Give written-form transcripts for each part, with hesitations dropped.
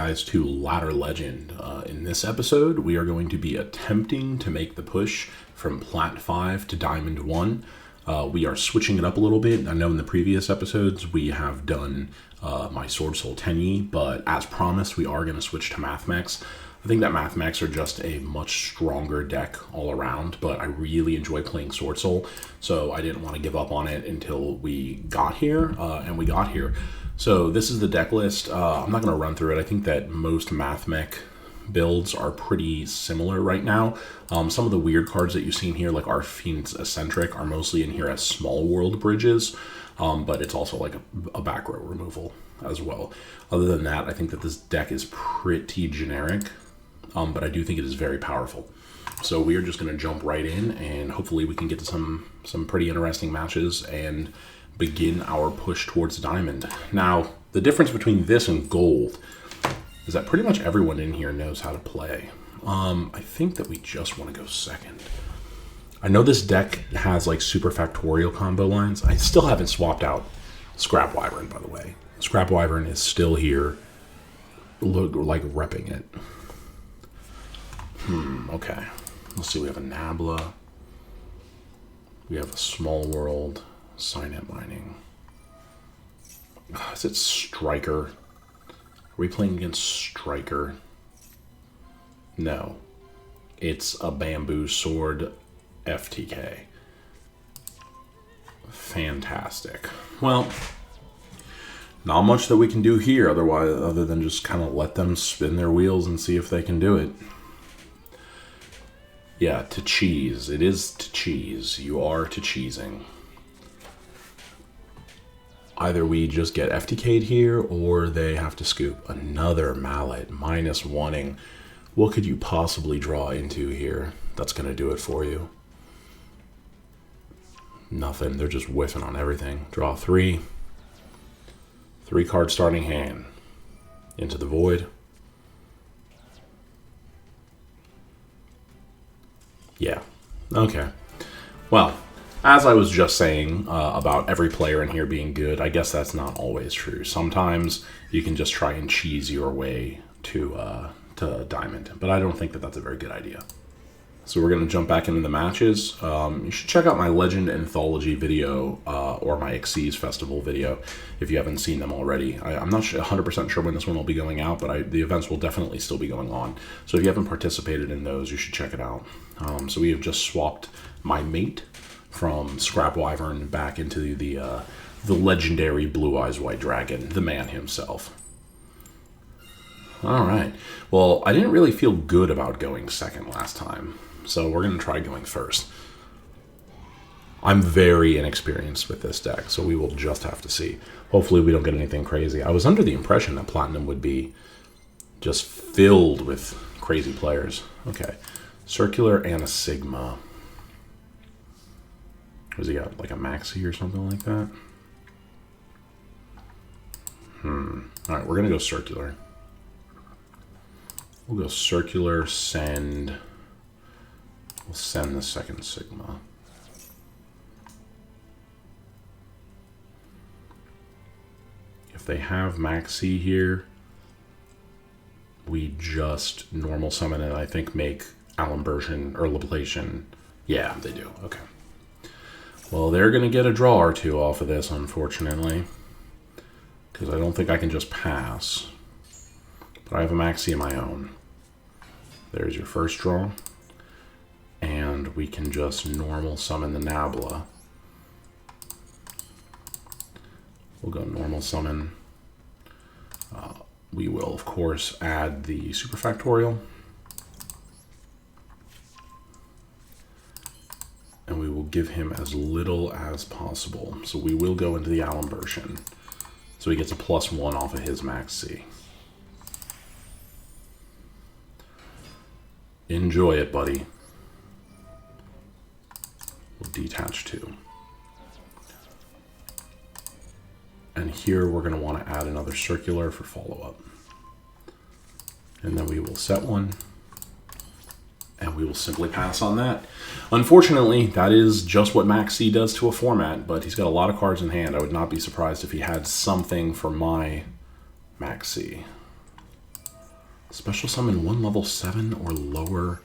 guys to Ladder Legend. In this episode, we are going to be attempting to make the push from Plat 5 to Diamond 1. We are switching it up a little bit. I know in the previous episodes we have done my Sword Soul Tenyi, but as promised, we are going to switch to Mathmex. I think that Mathmex are just a much stronger deck all around, but I really enjoy playing Sword Soul, so I didn't want to give up on it until we got here, and we got here. So this is the deck list. I'm not going to run through it. I think that most Mathmech builds are pretty similar right now. Some of the weird cards that you've seen here, like Arfine's Eccentric, are mostly in here as small world bridges, but it's also like a back row removal as well. Other than that, I think that this deck is pretty generic, but I do think it is very powerful. So we are just going to jump right in, and hopefully we can get to some pretty interesting matches and begin our push towards Diamond. Now, the difference between this and Gold is that pretty much everyone in here knows how to play. I think that we just want to go second. I know this deck has like super factorial combo lines. I still haven't swapped out Scrap Wyvern, by the way. Scrap Wyvern is still here, like repping it. Okay. Let's see, we have a Nabla. We have a Small World. Signet Mining. Is it Striker? Are we playing against Striker? No. It's a Bamboo Sword FTK. Fantastic. Well, not much that we can do here other than just kind of let them spin their wheels and see if they can do it. Yeah, to cheese. It is to cheese. You are to cheesing. Either we just get FTK'd here, or they have to scoop another mallet, -1ing. What could you possibly draw into here that's going to do it for you? Nothing. They're just whiffing on everything. Draw 3. 3 card starting hand. Into the void. Yeah. Okay. Well, as I was just saying about every player in here being good, I guess that's not always true. Sometimes you can just try and cheese your way to Diamond, but I don't think that that's a very good idea. So we're going to jump back into the matches. You should check out my Legend Anthology video or my Xyz Festival video if you haven't seen them already. I'm not 100% sure when this one will be going out, but the events will definitely still be going on. So if you haven't participated in those, you should check it out. So we have just swapped my mate from Scrap Wyvern back into the legendary Blue Eyes White Dragon, the man himself. All right. Well, I didn't really feel good about going second last time, so we're going to try going first. I'm very inexperienced with this deck, so we will just have to see. Hopefully we don't get anything crazy. I was under the impression that Platinum would be just filled with crazy players. Okay. Circular and a Sigma. Was he got like a Maxi or something like that? Alright, we're going to go Circular. We'll go Circular, send. We'll send the second Sigma. If they have Maxi here, we just normal summon and I think make Alimbersion or Lablation. Yeah, they do. Okay. Well, they're going to get a draw or two off of this, unfortunately, because I don't think I can just pass. But I have a Maxi of my own. There's your first draw. And we can just normal summon the Nabla. We'll go normal summon. We will, of course, add the Super Factorial. And we will give him as little as possible. So we will go into the Alimbersion. So he gets a +1 off of his Maxi. Enjoy it, buddy. We'll detach 2. And here we're going to want to add another Circular for follow-up. And then we will set 1. And we will simply pass on that. Unfortunately, that is just what Maxi does to a format, but he's got a lot of cards in hand. I would not be surprised if he had something for my Maxi. Special summon 1 level 7 or lower.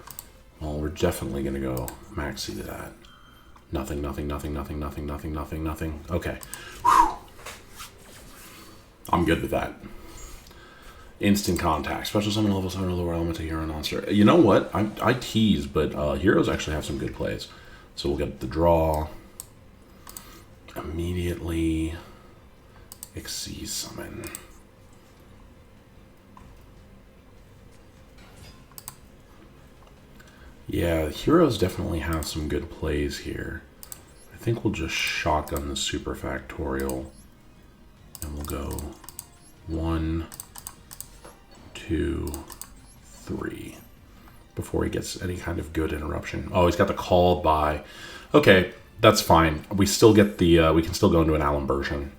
Well, we're definitely going to go maxi to that. Nothing, nothing, nothing, nothing, nothing, nothing, nothing, nothing. Okay. Whew. I'm good with that. Instant contact. Special summon level 7 or lower element to hero monster. You know what? I tease, but heroes actually have some good plays. So we'll get the draw. Immediately. Xyz summon. Yeah, heroes definitely have some good plays here. I think we'll just shotgun the super factorial. And we'll go 1, 2, 3. Before he gets any kind of good interruption. Oh, he's got the call by. Okay, that's fine. We still get the. We can still go into an Allen version.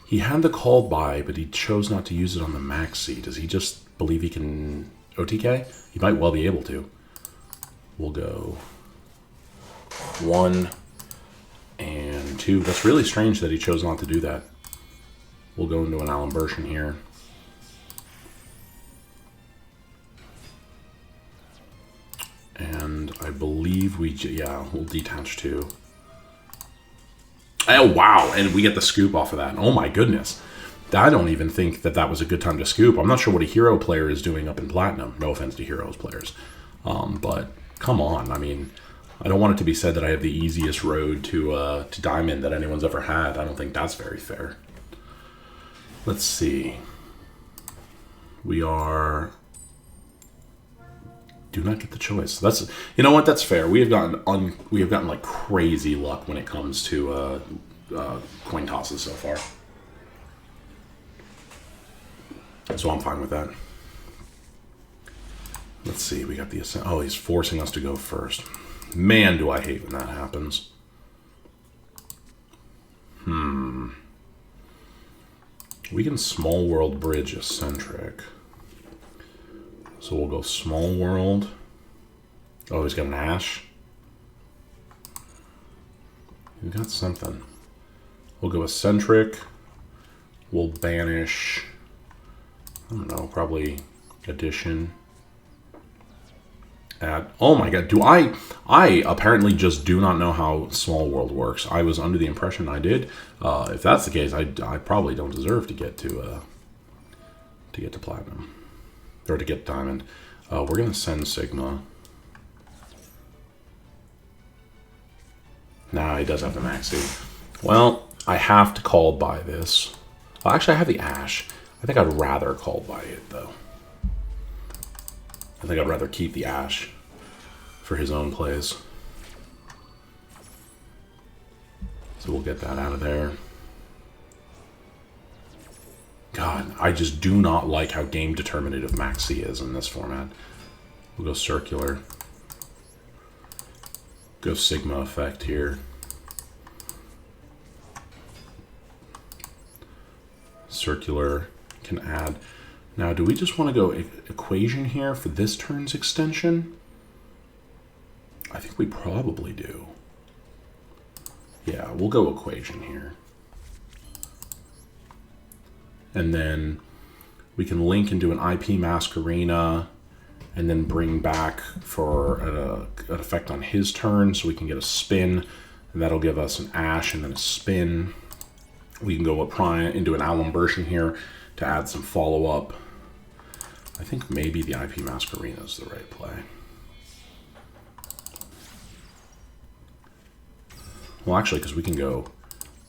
He had the call by, but he chose not to use it on the maxi. Does he just believe he can OTK? He might well be able to. We'll go 1 and 2. That's really strange that he chose not to do that. We'll go into an Allen version here. And I believe we'll detach 2. Oh, wow, and we get the scoop off of that. Oh my goodness. I don't even think that was a good time to scoop. I'm not sure what a hero player is doing up in Platinum. No offense to heroes players. But come on, I mean, I don't want it to be said that I have the easiest road to Diamond that anyone's ever had. I don't think that's very fair. Let's see. We are... Do not get the choice. That's, you know what? That's fair. We have gotten like crazy luck when it comes to coin tosses so far. So I'm fine with that. Let's see. We got the ascent. Oh, he's forcing us to go first. Man, do I hate when that happens. We can small world bridge eccentric. So we'll go small world. Oh, he's got an Ash. We've got something. We'll go eccentric. We'll banish. I don't know, probably addition. Oh my god, I apparently just do not know how small world works. I was under the impression I did. If that's the case, I probably don't deserve to get to platinum. Or to get diamond. We're going to send Sigma. Nah, he does have the maxi. Well, I have to call by this. Well, actually, I have the Ash. I think I'd rather call by it, though. I think I'd rather keep the Ash for his own plays. So we'll get that out of there. God, I just do not like how game determinative maxi is in this format. We'll go circular. Go Sigma effect here. Circular can add. Now, do we just want to go equation here for this turn's extension? I think we probably do. Yeah, we'll go equation here. And then we can link and do an IP Masquerena and then bring back for an effect on his turn so we can get a spin. And that'll give us an Ash and then a spin. We can go into an Alum version here to add some follow-up. I think maybe the IP Masquerena is the right play. Well, actually, because we can go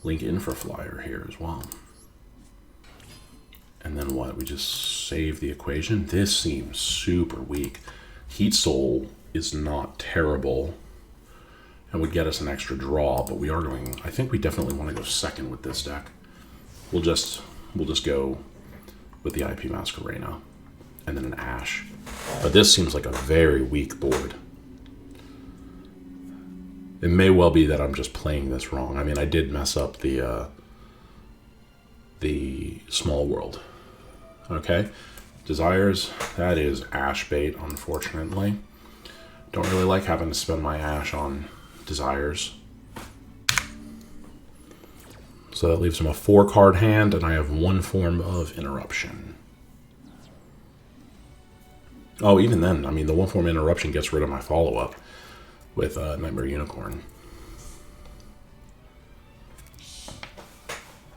link in for Flyer here as well. And then what? We just save the equation? This seems super weak. Heat Soul is not terrible and would get us an extra draw, but we are going... I think we definitely want to go second with this deck. We'll just go with the IP Masquerena and then an Ash. But this seems like a very weak board. It may well be that I'm just playing this wrong. I mean, I did mess up the small world. Okay, Desires, that is Ash bait, unfortunately. Don't really like having to spend my Ash on Desires. So that leaves him a 4-card hand, and I have one form of interruption. Oh, even then, I mean, the 1/4 interruption gets rid of my follow-up with Nightmare Unicorn.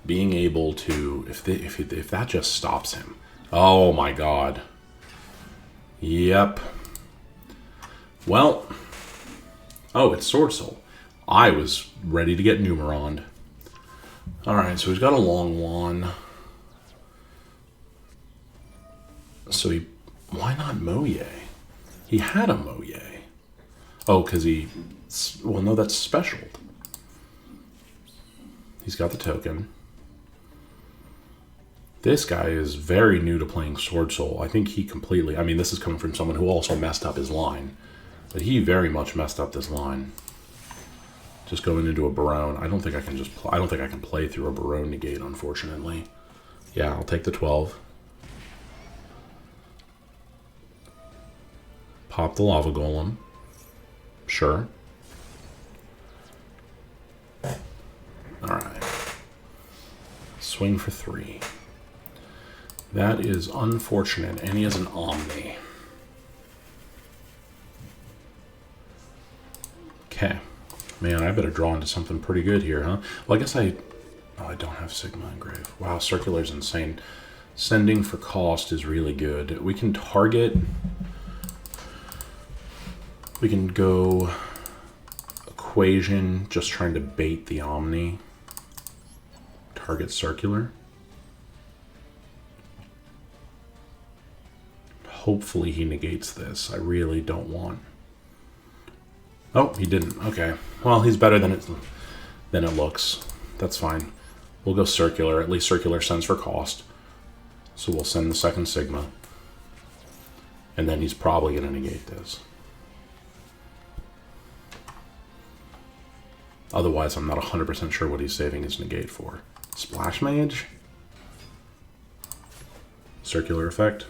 Being able to, if that just stops him. Oh my god. Yep. Well. Oh, it's Sword Soul. I was ready to get Numeroned. Alright, so he's got a long wand. So he... Why not Moye? He had a Moye. Oh, because he... Well, no, that's special. He's got the token. This guy is very new to playing Sword Soul. I think he completely... I mean, this is coming from someone who also messed up his line. But he very much messed up this line. Just going into a Barone. I don't think I can just... I don't think I can play through a Barone negate, unfortunately. Yeah, I'll take the 12. Pop the Lava Golem. Sure. Alright. Swing for 3. That is unfortunate, and he has an Omni. Okay. Man, I better draw into something pretty good here, huh? Well, I guess I... Oh, I don't have Sigma Engrave. Wow, Circular's insane. Sending for cost is really good. We can target... We can go Equation, just trying to bait the Omni. Target Circular. Hopefully he negates this. I really don't want... Oh, he didn't. Okay. Well, he's better than it looks. That's fine. We'll go Circular. At least Circular sends for cost. So we'll send the second Sigma. And then he's probably going to negate this. Otherwise, I'm not 100% sure what he's saving his negate for. Splash Mage? Circular effect.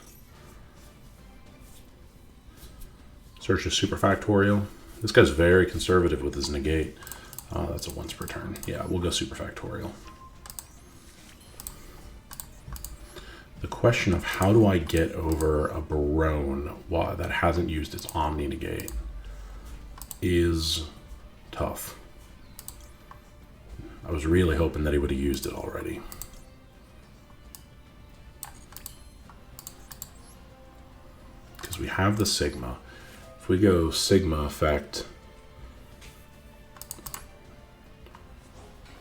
Search a Super Factorial. This guy's very conservative with his negate. That's a once per turn. Yeah, we'll go Super Factorial. The question of how do I get over a Barone that hasn't used its Omni negate is tough. I was really hoping that he would have used it already. Because we have the Sigma. If we go Sigma effect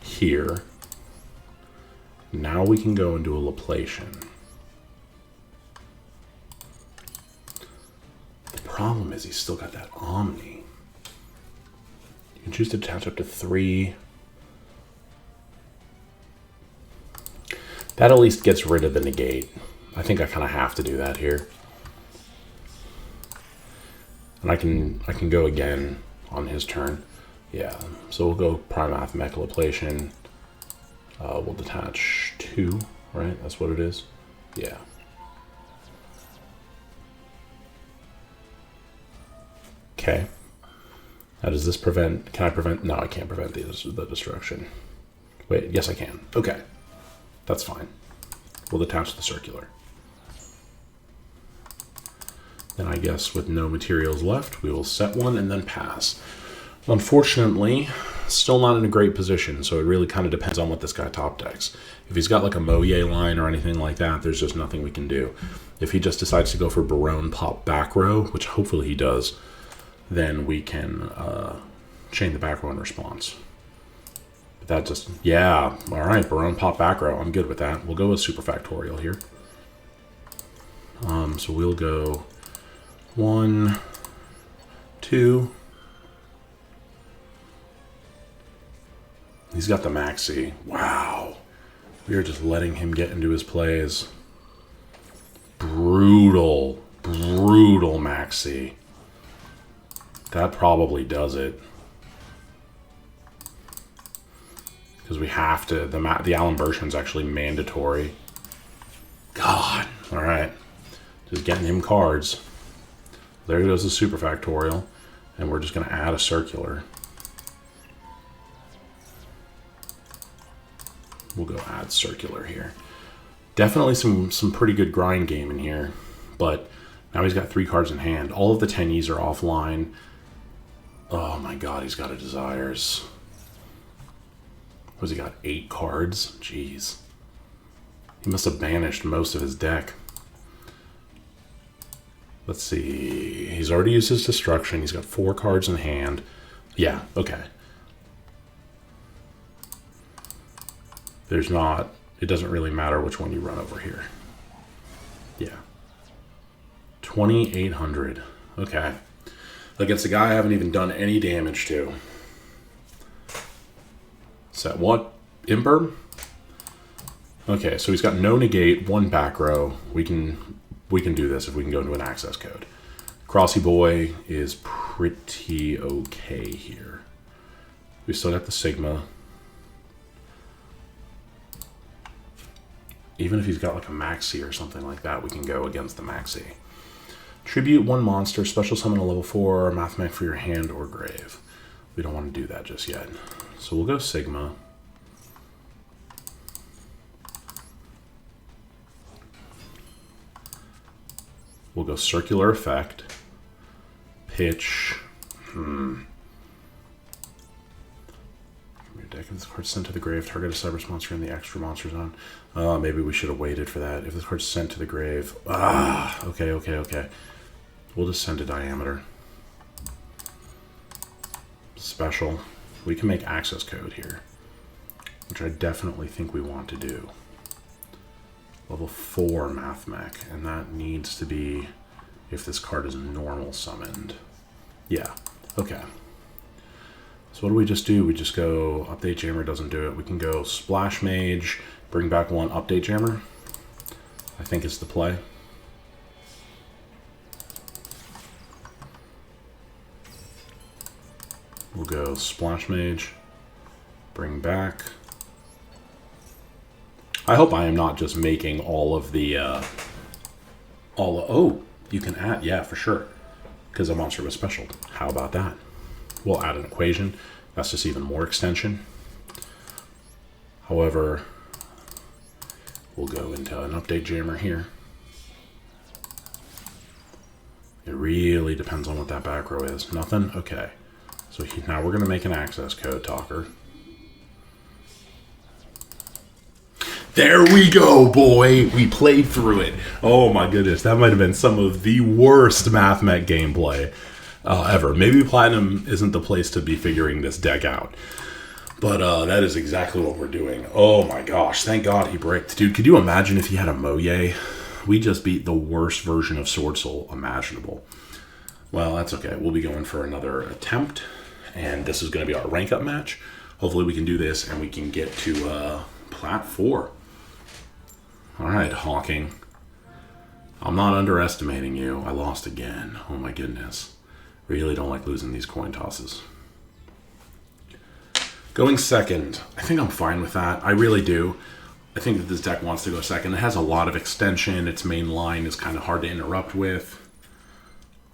here, now we can go into a Laplation. The problem is he's still got that Omni. You can choose to attach up to 3. That at least gets rid of the negate. I think I kind of have to do that here. And I can go again on his turn. Yeah, so we'll go Primath Mechalaplation. We'll detach 2, right? That's what it is? Yeah. Okay. Now does this prevent... Can I prevent... No, I can't prevent the destruction. Wait, yes I can. Okay. That's fine. We'll detach the Circular. Then I guess with no materials left, we will set one and then pass. Unfortunately, still not in a great position, so it really kind of depends on what this guy top decks. If he's got like a Moye line or anything like that, there's just nothing we can do. If he just decides to go for Barone pop back row, which hopefully he does, then we can chain the back row in response. But that just, yeah, all right, Barone pop back row. I'm good with that. We'll go with Super Factorial here. So we'll go 1, 2. He's got the Maxi. Wow. We are just letting him get into his plays. Brutal, brutal Maxi. That probably does it. Because we have to, the Allen version is actually mandatory. God. All right. Just getting him cards. There goes the Super Factorial. And we're just going to add a Circular. We'll go add Circular here. Definitely some pretty good grind game in here. But Now he's got 3 cards in hand. All of the Tenyis are offline. Oh my god, he's got a Desires. What's he got? 8 cards? Jeez. He must have banished most of his deck. Let's see. He's already used his Destruction. He's got 4 cards in hand. Yeah, okay. There's not... It doesn't really matter which one you run over here. Yeah. 2,800. Okay. Against a guy I haven't even done any damage to. Set what? Imperm? Okay, so he's got no negate, 1 back row. We can do this if we can go into an access code. Crossy Boy is pretty okay here. We still got the Sigma. Even if he's got like a Maxi or something like that, we can go against the Maxi. Tribute 1 monster, special summon a level 4, Mathmech for your hand or grave. We don't want to do that just yet. So we'll go Sigma. We'll go Circular Effect. Pitch. Deck, if this card's sent to the grave, target a Cyberse monster in the extra monster zone. Maybe we should have waited for that. If this card's sent to the grave. Okay. We'll just send a Diameter. Special. We can make access code here, which I definitely think we want to do. Level 4 Mathmech, and that needs to be if this card is normal summoned. Yeah, okay. So what do we just do? We just go Update Jammer, doesn't do it. We can go Splash Mage, bring back 1 Update Jammer. I think it's the play. We'll go Splash Mage, bring back. I hope I am not just making all of the, oh, you can add, yeah, for sure. Because a monster was special. How about that? We'll add an equation. That's just even more extension. However, we'll go into an Update Jammer here. It really depends on what that back row is. Nothing? Okay. So now we're going to make an access code talker. There we go, boy! We played through it. Oh my goodness, that might have been some of the worst Mathmech gameplay ever. Maybe Platinum isn't the place to be figuring this deck out. But that is exactly what we're doing. Oh my gosh, thank God he bricked. Dude, could you imagine if he had a Moye? We just beat the worst version of Sword Soul imaginable. Well, that's okay. We'll be going for another attempt. And this is going to be our rank up match. Hopefully we can do this and we can get to Plat 4. Alright, Hawking. I'm not underestimating you. I lost again. Oh my goodness. Really don't like losing these coin tosses. Going second. I think I'm fine with that. I really do. I think that this deck wants to go second. It has a lot of extension. Its main line is kind of hard to interrupt with.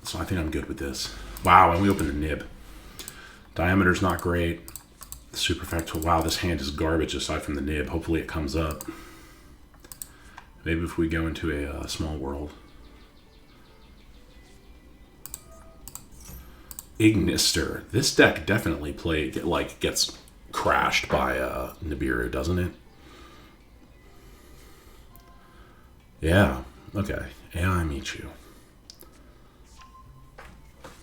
So I think I'm good with this. Wow, and we opened the nib. Diameter's not great. Superfecta. Wow, this hand is garbage aside from the nib. Hopefully it comes up. Maybe if we go into a small world. Ignister. This deck definitely gets crashed by Nibiru, doesn't it? Yeah. Okay. AI meet you.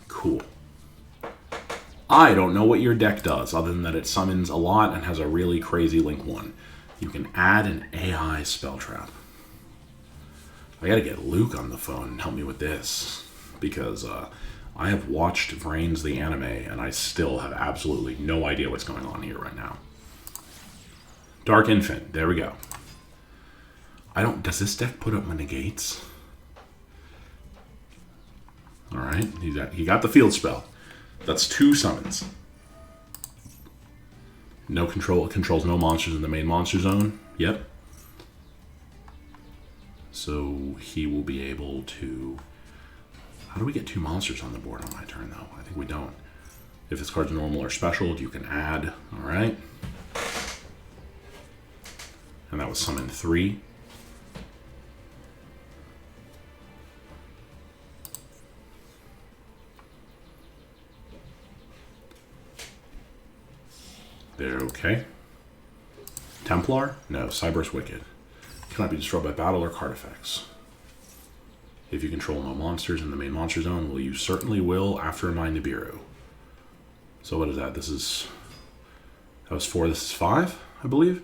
Cool. I don't know what your deck does, other than that it summons a lot and has a really crazy Link 1. You can add an AI spell trap. I gotta get Luke on the phone and help me with this, because I have watched Vrains the anime, and I still have absolutely no idea what's going on here right now. Dark Infant, there we go. Does this deck put up my negates? Alright, he got the field spell. That's 2 summons. No control, it controls no monsters in the main monster zone. Yep. So he will be able to... How do we get 2 monsters on the board on my turn, though? I think we don't. If this card's normal or special, you can add. Alright. And that was summon 3. Okay. Templar? No. Cyber's Wicked. Cannot be destroyed by battle or card effects. If you control no monsters in the main monster zone, well, you certainly will after my Nibiru. So what is that? This is... That was 4, this is 5, I believe?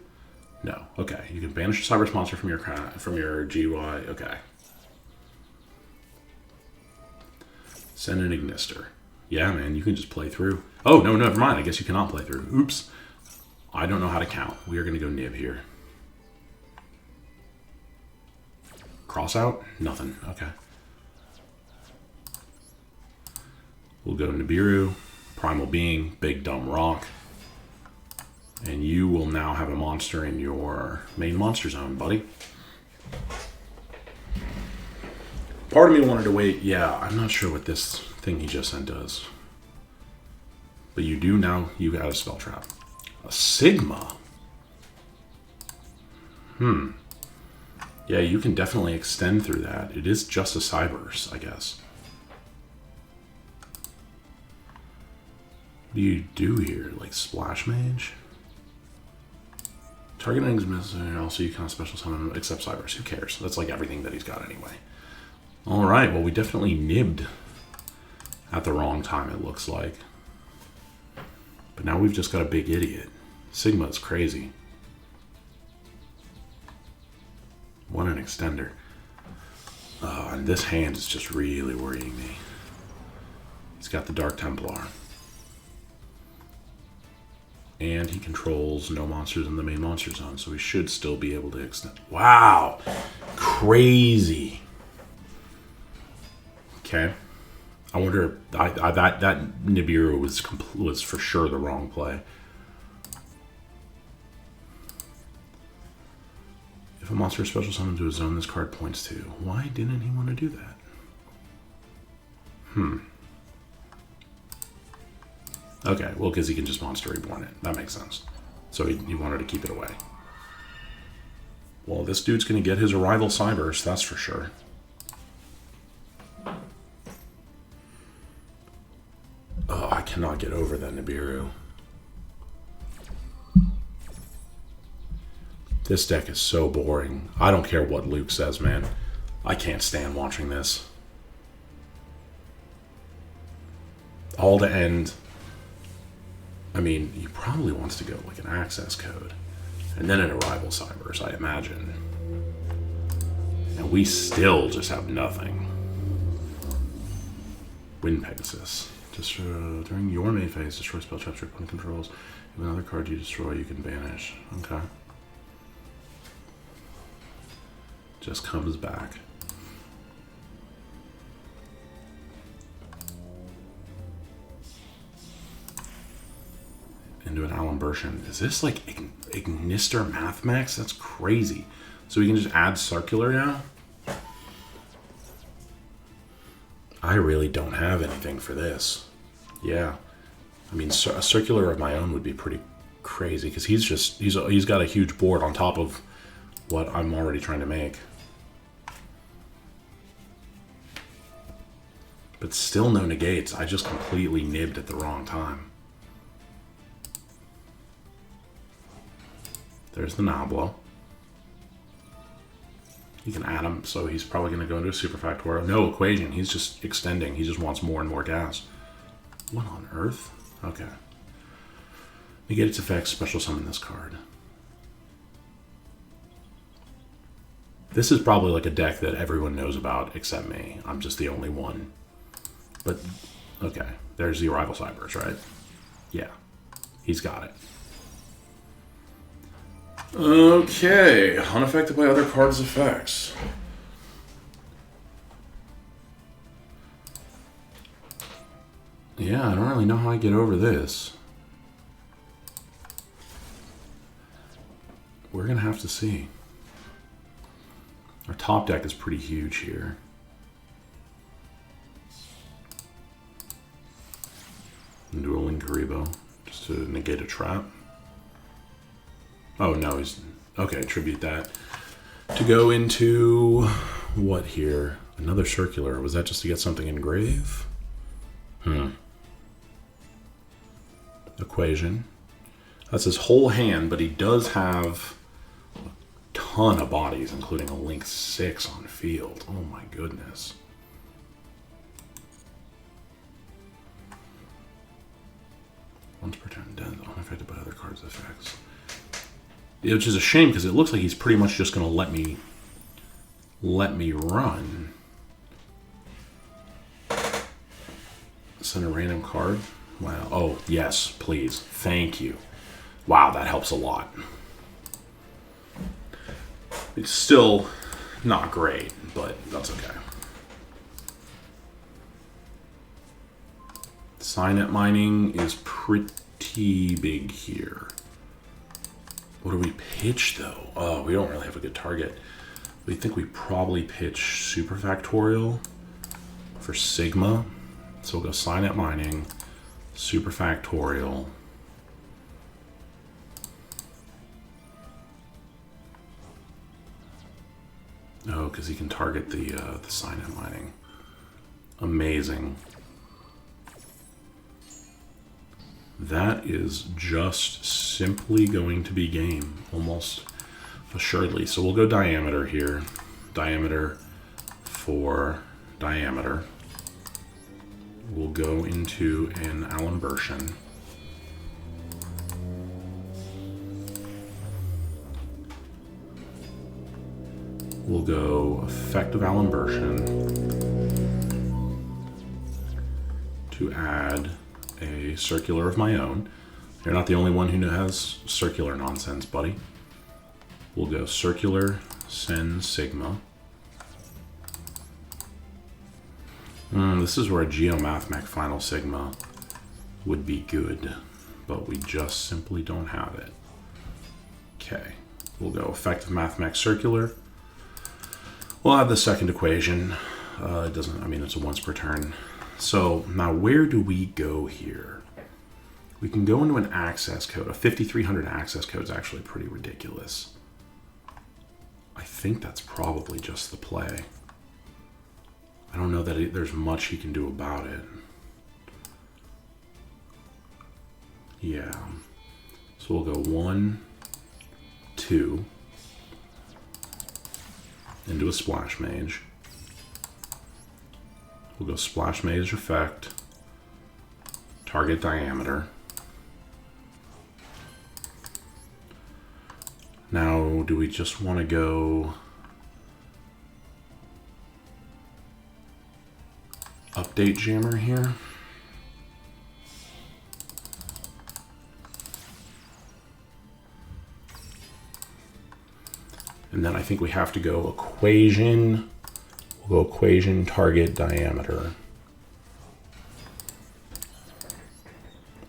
No. Okay. You can banish a Cyber's monster from your GY. Okay. Send an Ignister. Yeah, man, you can just play through. Oh, no, never mind. I guess you cannot play through. Oops. I don't know how to count. We are going to go Nib here. Cross out? Nothing. Okay. We'll go Nibiru, Primal Being, Big Dumb Rock. And you will now have a monster in your main monster zone, buddy. Part of me wanted to wait. Yeah, I'm not sure what this thing he just sent does. But you do now. You got a spell trap. A Sigma? Yeah, you can definitely extend through that. It is just a Cybers, I guess. What do you do here? Like Splash Mage? Targeting is missing. Also, you can't special summon except Cybers. Who cares? That's like everything that he's got anyway. Alright, well, we definitely nibbed at the wrong time, it looks like. But now we've just got a big idiot. Sigma is crazy. What an extender. And this hand is just really worrying me. He's got the Dark Templar. And he controls no monsters in the main monster zone, so he should still be able to extend. Wow! Crazy! Okay. I wonder if that Nibiru was for sure the wrong play. If a monster is special summoned to a zone this card points to, why didn't he want to do that? Okay, well, because he can just Monster Reborn it. That makes sense. So he wanted to keep it away. Well, this dude's going to get his Arrival Cybers, that's for sure. Oh, I cannot get over that Nibiru. This deck is so boring. I don't care what Luke says, man. I can't stand watching this. All to end. I mean, he probably wants to go like an access code. And then an Arrival Cybers, I imagine. And we still just have nothing. Wind Pegasus. During your main phase, destroy spell traps your opponent controls. If another card you destroy, you can banish. Okay. Just comes back. Into an Alimbertian. Is this like Ignister Mathmax? That's crazy. So we can just add Circular now? I really don't have anything for this. Yeah. I mean, a Circular of my own would be pretty crazy because he's got a huge board on top of what I'm already trying to make. But still no negates. I just completely nibbed at the wrong time. There's the Nablo. You can add him, so he's probably going to go into a Super Factor. No equation. He's just extending. He just wants more and more gas. What on earth? Okay. Negate its effects. Special summon this card. This is probably like a deck that everyone knows about except me. I'm just the only one. But, okay. There's the Arrival Cybers, right? Yeah. He's got it. Okay. Unaffected by other cards' effects. Yeah, I don't really know how I get over this. We're going to have to see. Our top deck is pretty huge here. Dueling Karibo, just to negate a trap. Oh, no, he's... Okay, attribute that. To go into... What here? Another Circular. Was that just to get something engraved? Equation. That's his whole hand, but he does have a ton of bodies, including a Link 6 on field. Oh my goodness. Once per turn, unaffected by other cards' effects. Which is a shame because it looks like he's pretty much just going to let me run. Send a random card. Wow. Oh, yes, please. Thank you. Wow, that helps a lot. It's still not great, but that's okay. Signet mining is pretty big here. What do we pitch, though? Oh, we don't really have a good target. We think we probably pitch Super Factorial for Sigma. So we'll go Signet mining, Super Factorial. Oh, because he can target the Signet mining. Amazing. That is just simply going to be game, almost assuredly. So we'll go diameter here. Diameter for diameter. We'll go into an Alimbertion. We'll go effective Alimbertion to add a circular of my own. You're not the only one who has circular nonsense, buddy. We'll go circular, send Sigma. This is where a Geomathmech Final Sigma would be good, but we just simply don't have it. Okay, we'll go effective Mathmech Circular. We'll add the second equation. It doesn't, I mean, it's a once per turn. So now where do we go here? We can go into an access code. A 5300 access code is actually pretty ridiculous. I think that's probably just the play. I don't know that there's much he can do about it. Yeah. So we'll go 1, 2 into a Splash Mage. We'll go Splash Mage effect, target diameter. Now, do we just want to go update jammer here? And then I think we have to go equation. We'll go equation target diameter.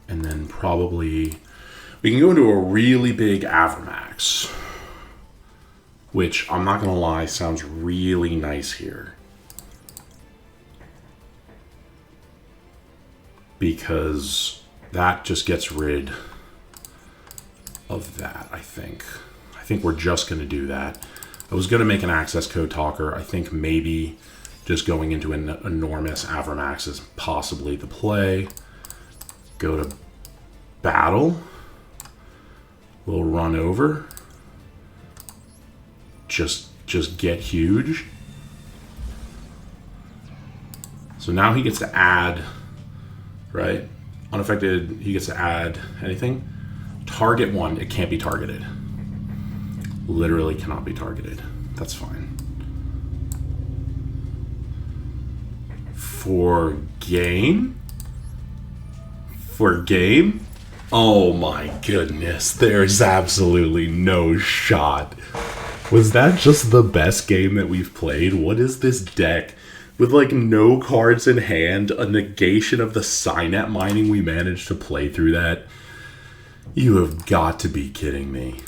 And then probably we can go into a really big Avramax, which I'm not going to lie sounds really nice here. Because that just gets rid of that, I think. I think we're just going to do that. I was going to make an access code talker. I think maybe just going into an enormous Avramax is possibly the play. Go to battle. We'll run over. Just get huge. So now he gets to add, right? Unaffected, he gets to add anything. Target one, it can't be targeted. Literally cannot be targeted. That's fine. For game? For game? Oh my goodness, there's absolutely no shot. Was that just the best game that we've played? What is this deck? With like no cards in hand, a negation of the Signet mining, we managed to play through that? You have got to be kidding me.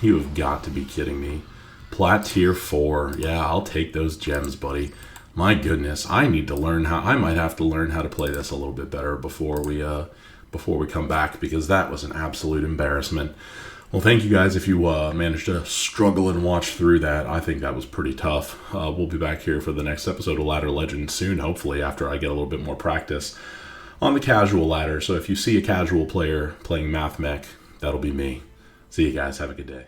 You have got to be kidding me. Plat tier 4. Yeah, I'll take those gems, buddy. My goodness, I need to learn how. I might have to learn how to play this a little bit better before we come back, because that was an absolute embarrassment. Well, thank you guys if you managed to struggle and watch through that. I think that was pretty tough. We'll be back here for the next episode of Ladder Legends soon, hopefully, after I get a little bit more practice on the casual ladder. So if you see a casual player playing Mathmech, That'll be me. See you guys. Have a good day.